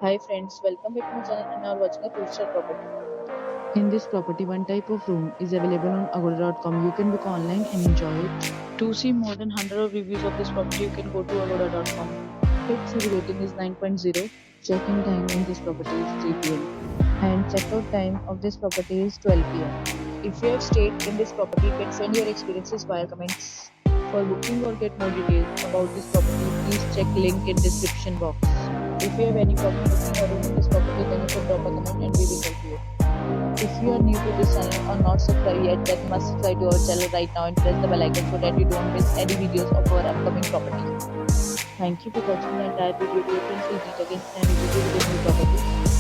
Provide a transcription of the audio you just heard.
Hi friends, welcome back to my channel and now watching a 2-star property. In this property, one type of room is available on agoda.com. You can book online and enjoy it. To see more than 100 of reviews of this property, you can go to agoda.com. Its review rating is 9.0. Check-in time in this property is 3 p.m. and check-out time of this property is 12 p.m. If you have stayed in this property, you can send your experiences via comments. For booking or get more details about this property, please check link in description box. If you have any problem booking a room in this property, then you can drop a comment and we will help you. If you are new to this channel or not subscribed yet, then must subscribe to our channel right now and press the bell icon so that you don't miss any videos of our upcoming property. Thank you for watching the entire video. Dear friends, we'll meet again in a new video with a new property.